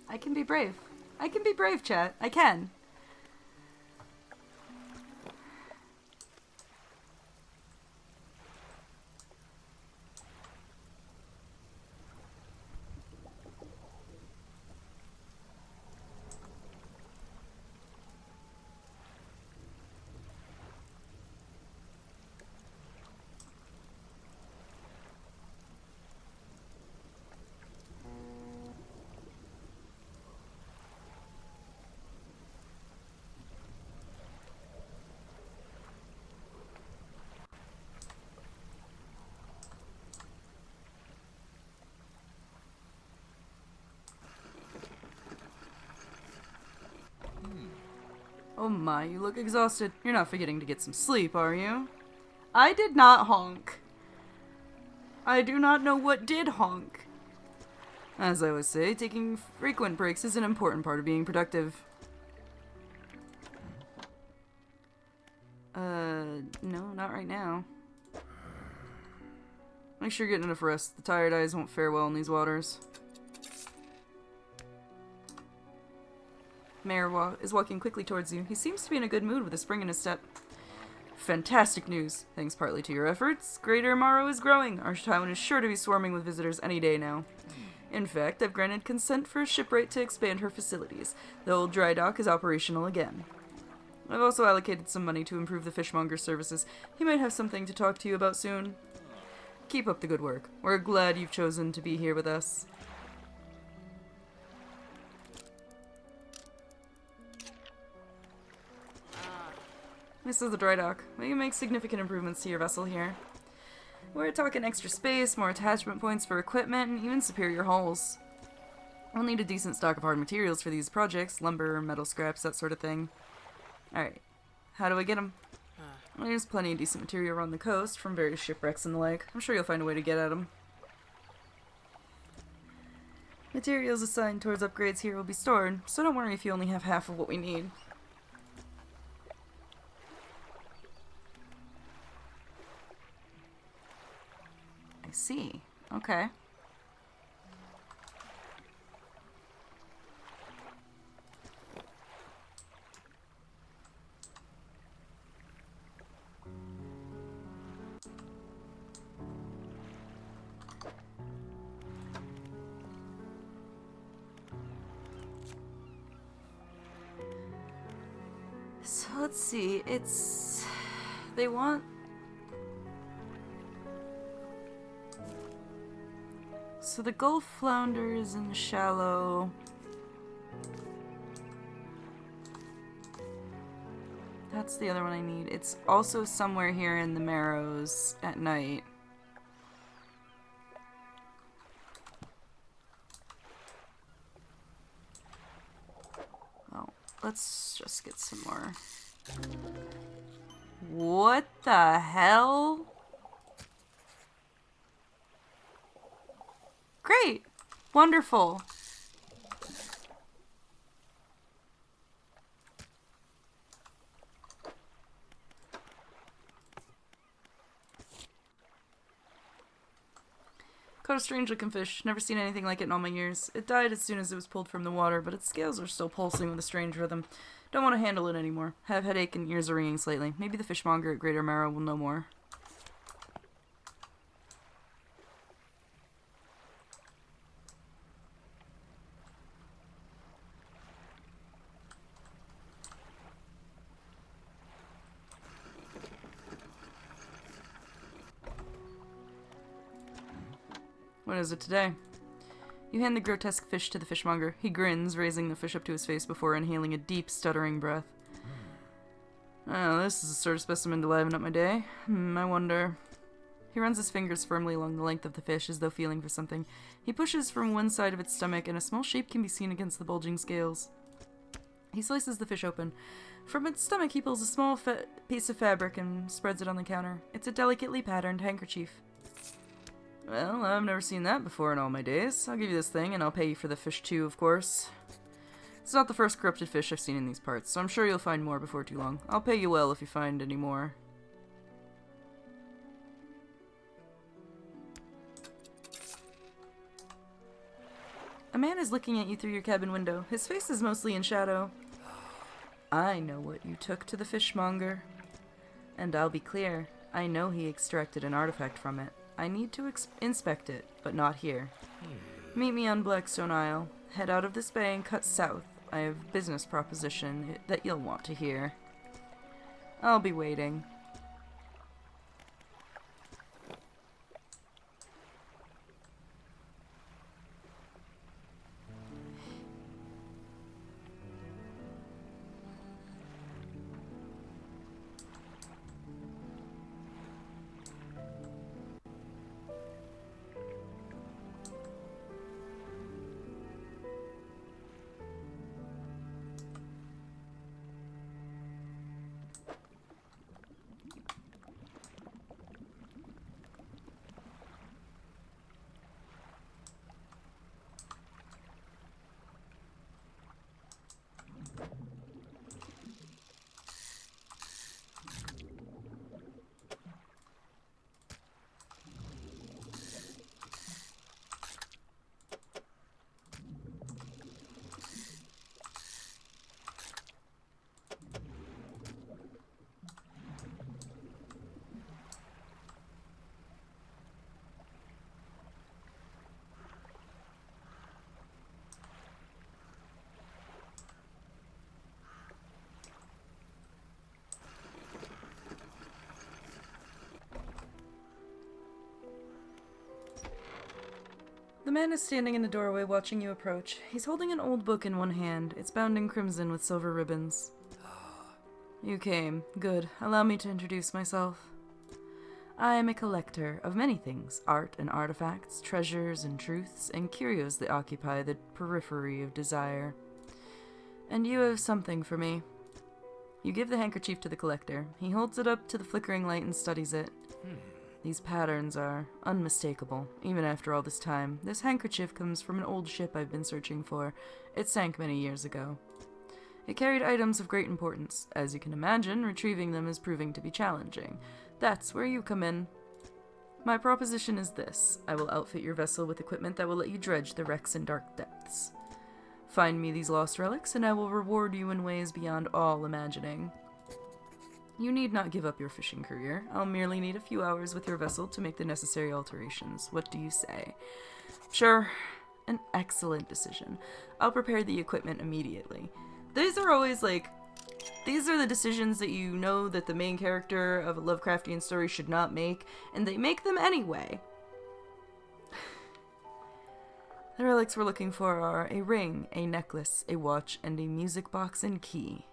I can be brave. I can be brave, chat. I can. Oh my, you look exhausted. You're not forgetting to get some sleep, are you? I did not honk. I do not know what did honk. As I always say, taking frequent breaks is an important part of being productive. No, not right now. Make sure you're getting enough rest. The tired eyes won't fare well in these waters. Mayor is walking quickly towards you. He seems to be in a good mood with a spring in his step. Fantastic news. Thanks partly to your efforts, Greater Morrow is growing. Our town is sure to be swarming with visitors any day now. In fact, I've granted consent for a shipwright to expand her facilities. The old dry dock is operational again. I've also allocated some money to improve the fishmonger's services. He might have something to talk to you about soon. Keep up the good work. We're glad you've chosen to be here with us. This is the dry dock. We can make significant improvements to your vessel here. We're talking extra space, more attachment points for equipment, and even superior hulls. We'll need a decent stock of hard materials for these projects, lumber, metal scraps, that sort of thing. Alright, how do I get them? Well, there's plenty of decent material around the coast, from various shipwrecks and the like. I'm sure you'll find a way to get at them. Materials assigned towards upgrades here will be stored, so don't worry if you only have half of what we need. I see. Okay. So let's see, they want... So the Gulf Flounder is in the shallow. That's the other one I need. It's also somewhere here in the Marrows at night. Oh, let's just get some more. What the hell? Great! Wonderful! Caught a strange looking fish. Never seen anything like it in all my years. It died as soon as it was pulled from the water, but its scales are still pulsing with a strange rhythm. Don't want to handle it anymore. Have headache and ears are ringing slightly. Maybe the fishmonger at Greater Marrow will know more. What is it today? You hand the grotesque fish to the fishmonger. He grins, raising the fish up to his face before inhaling a deep, stuttering breath. Oh, this is a sort of specimen to liven up my day. I wonder... He runs his fingers firmly along the length of the fish as though feeling for something. He pushes from one side of its stomach, and a small shape can be seen against the bulging scales. He slices the fish open. From its stomach, he pulls a small piece of fabric and spreads it on the counter. It's a delicately patterned handkerchief. Well, I've never seen that before in all my days. I'll give you this thing, and I'll pay you for the fish too, of course. It's not the first corrupted fish I've seen in these parts, so I'm sure you'll find more before too long. I'll pay you well if you find any more. man is looking at you through your cabin window. His face is mostly in shadow. I know what you took to the fishmonger. And I'll be clear, I know he extracted an artifact from it. I need to inspect it, but not here. Meet me on Blackstone Isle. Head out of this bay and cut south. I have a business proposition that you'll want to hear. I'll be waiting. The man is standing in the doorway watching you approach. He's holding an old book in one hand. It's bound in crimson with silver ribbons. You came. Good. Allow me to introduce myself. I am a collector of many things. Art and artifacts, treasures and truths, and curios that occupy the periphery of desire. And you have something for me. You give the handkerchief to the collector. He holds it up to the flickering light and studies it. These patterns are unmistakable, even after all this time. This handkerchief comes from an old ship I've been searching for. It sank many years ago. It carried items of great importance. As you can imagine, retrieving them is proving to be challenging. That's where you come in. My proposition is this. I will outfit your vessel with equipment that will let you dredge the wrecks in dark depths. Find me these lost relics, and I will reward you in ways beyond all imagining. You need not give up your fishing career. I'll merely need a few hours with your vessel to make the necessary alterations. What do you say? Sure. An excellent decision. I'll prepare the equipment immediately. These are always these are the decisions that you know that the main character of a Lovecraftian story should not make, and they make them anyway. The relics we're looking for are a ring, a necklace, a watch, and a music box and key.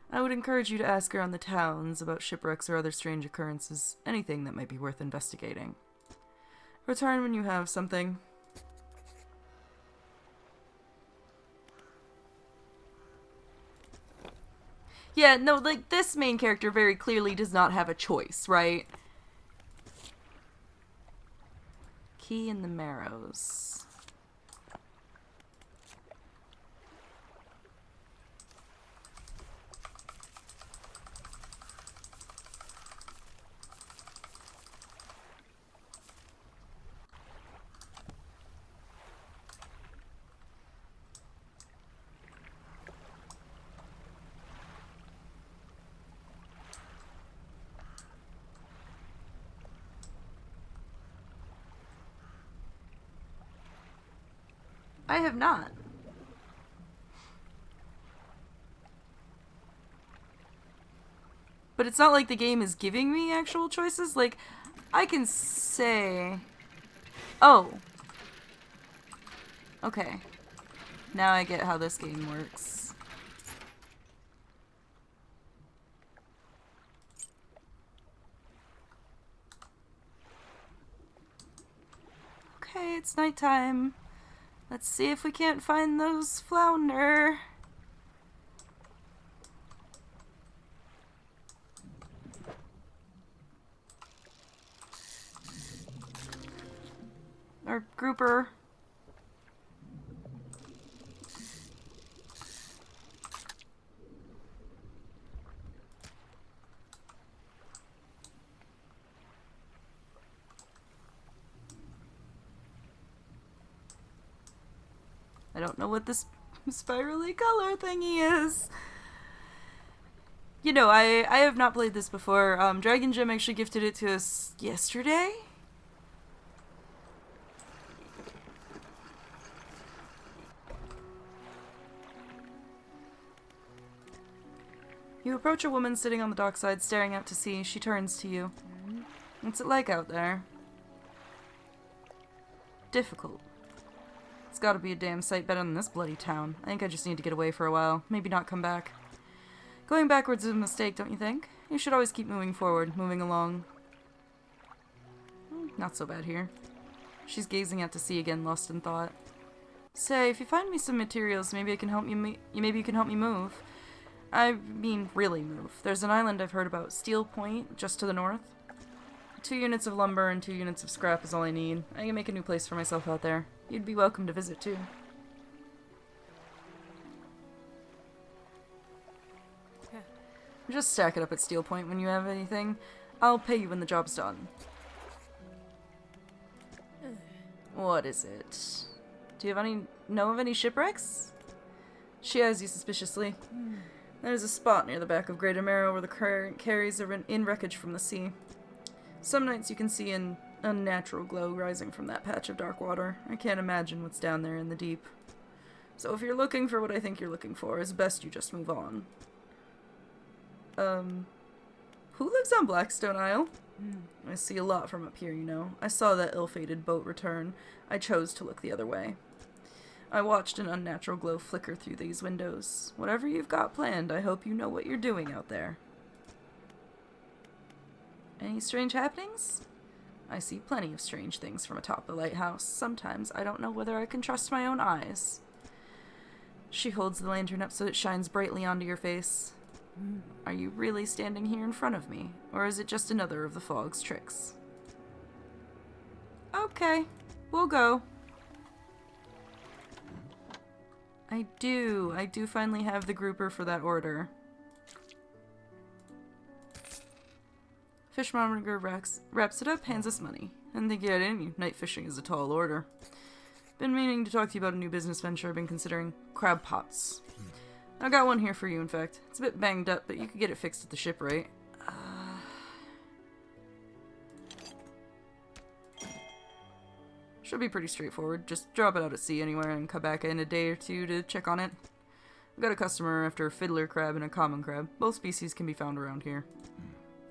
I would encourage you to ask around the towns about shipwrecks or other strange occurrences, anything that might be worth investigating. Return when you have something. Yeah, no, this main character very clearly does not have a choice, right? Key in the Marrows. I have not. But it's not like the game is giving me actual choices. Like, I can say... Oh. Okay. Now I get how this game works. Okay, it's nighttime. Let's see if we can't find those flounder. Or grouper. I don't know what this spirally color thingy is. You know, I have not played this before. Dragon Gem actually gifted it to us yesterday. You approach a woman sitting on the dockside, staring out to sea. She turns to you. What's it like out there? Difficult. It's gotta be a damn sight better than this bloody town. I think I just need to get away for a while. Maybe not come back. Going backwards is a mistake, don't you think? You should always keep moving forward, moving along. Not so bad here. She's gazing out to sea again, lost in thought. Say, if you find me some materials, maybe I can help you. Maybe you can help me move. I mean, really move. There's an island I've heard about, Steel Point, just to the north. 2 units of lumber and 2 units of scrap is all I need. I can make a new place for myself out there. You'd be welcome to visit, too. Just stack it up at Steel Point when you have anything. I'll pay you when the job's done. What is it? Do you know of any shipwrecks? She eyes you suspiciously. There's a spot near the back of Greater Marrow where the current carries in wreckage from the sea. Some nights you can see an unnatural glow rising from that patch of dark water. I can't imagine what's down there in the deep. So if you're looking for what I think you're looking for, it's best you just move on. Who lives on Blackstone Isle? I see a lot from up here, you know. I saw that ill-fated boat return. I chose to look the other way. I watched an unnatural glow flicker through these windows. Whatever you've got planned, I hope you know what you're doing out there. Any strange happenings? I see plenty of strange things from atop the lighthouse. Sometimes I don't know whether I can trust my own eyes. She holds the lantern up so it shines brightly onto your face. Are you really standing here in front of me, or is it just another of the fog's tricks? Okay, we'll go. I do finally have the grouper for that order. Fishmonger wraps it up, hands us money. And think you had any. Night fishing is a tall order. Been meaning to talk to you about a new business venture I've been considering. Crab pots. I got one here for you, in fact. It's a bit banged up, but you could get it fixed at the shipwright. Should be pretty straightforward. Just drop it out at sea anywhere and come back in a day or two to check on it. I've got a customer after a fiddler crab and a common crab. Both species can be found around here.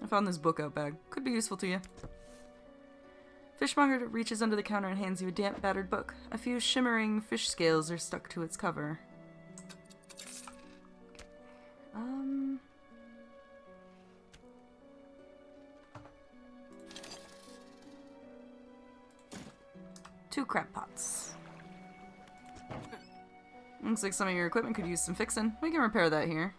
I found this book out back. Could be useful to you. Fishmonger reaches under the counter and hands you a damp, battered book. A few shimmering fish scales are stuck to its cover. 2 crab pots. Looks like some of your equipment could use some fixing. We can repair that here.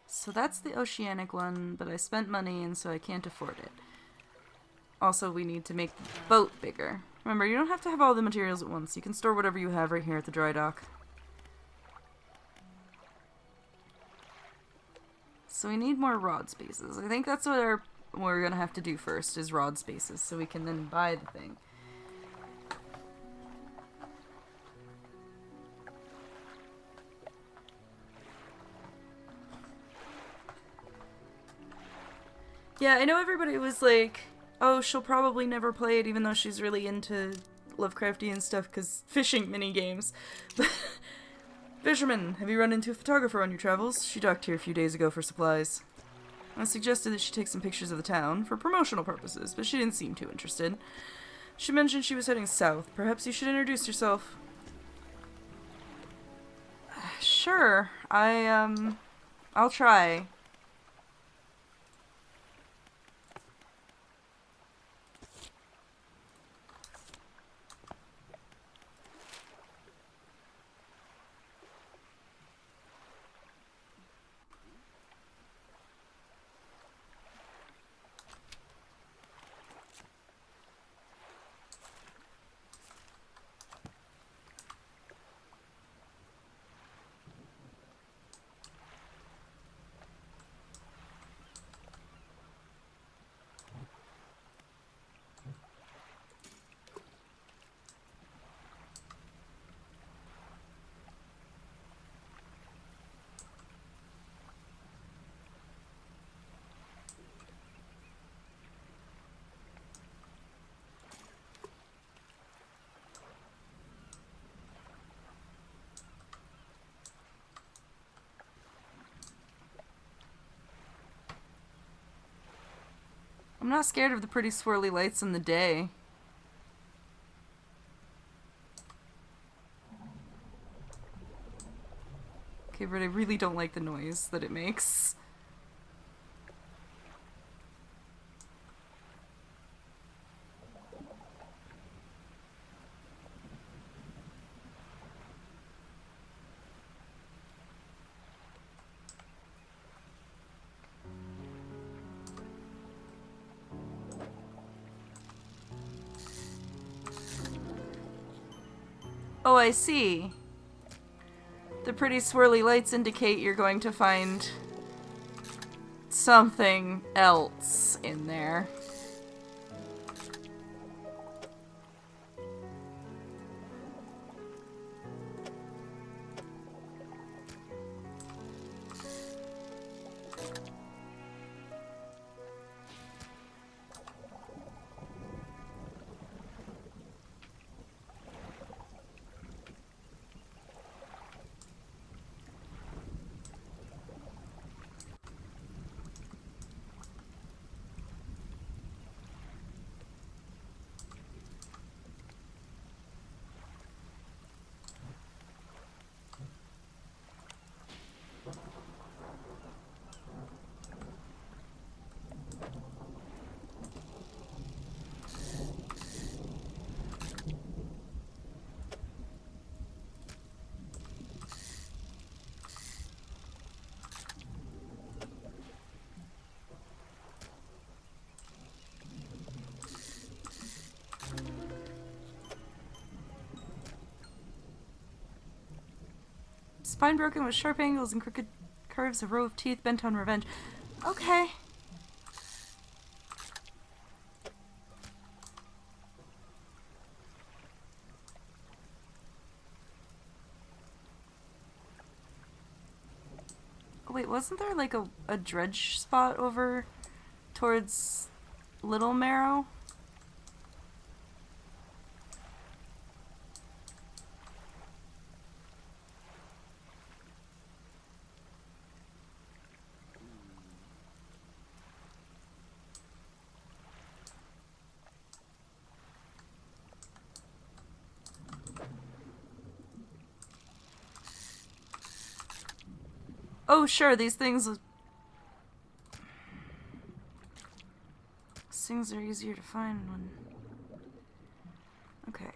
So that's the oceanic one, but I spent money and so I can't afford it. Also, we need to make the boat bigger. Remember, you don't have to have all the materials at once. You can store whatever you have right here at the dry dock. So we need more rod spaces. I think that's what we're gonna have to do first, is rod spaces, so we can then buy the thing. Yeah, I know everybody was like, oh, she'll probably never play it even though she's really into Lovecraftian stuff because fishing minigames. Fisherman, have you run into a photographer on your travels? She docked here a few days ago for supplies. I suggested that she take some pictures of the town for promotional purposes, but she didn't seem too interested. She mentioned she was heading south. Perhaps you should introduce yourself. Sure. I'll try. I'm not scared of the pretty swirly lights in the day. Okay, but I really don't like the noise that it makes. Oh, I see. The pretty swirly lights indicate you're going to find something else in there. Spine broken with sharp angles and crooked curves, a row of teeth bent on revenge. Okay. Wait, wasn't there like a dredge spot over towards Little Marrow? Oh, sure, these things are easier to find when... Okay,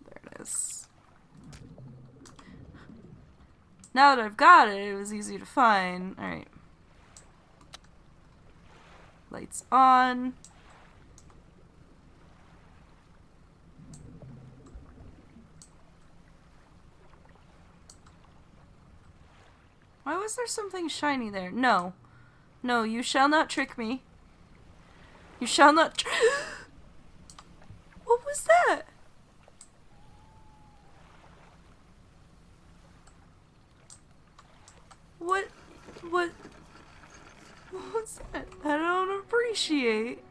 there it is. Now that I've got it, it was easy to find. Alright. Lights on. Why was there something shiny there? No. No, you shall not trick me. You shall not What was that? What was that? I don't appreciate.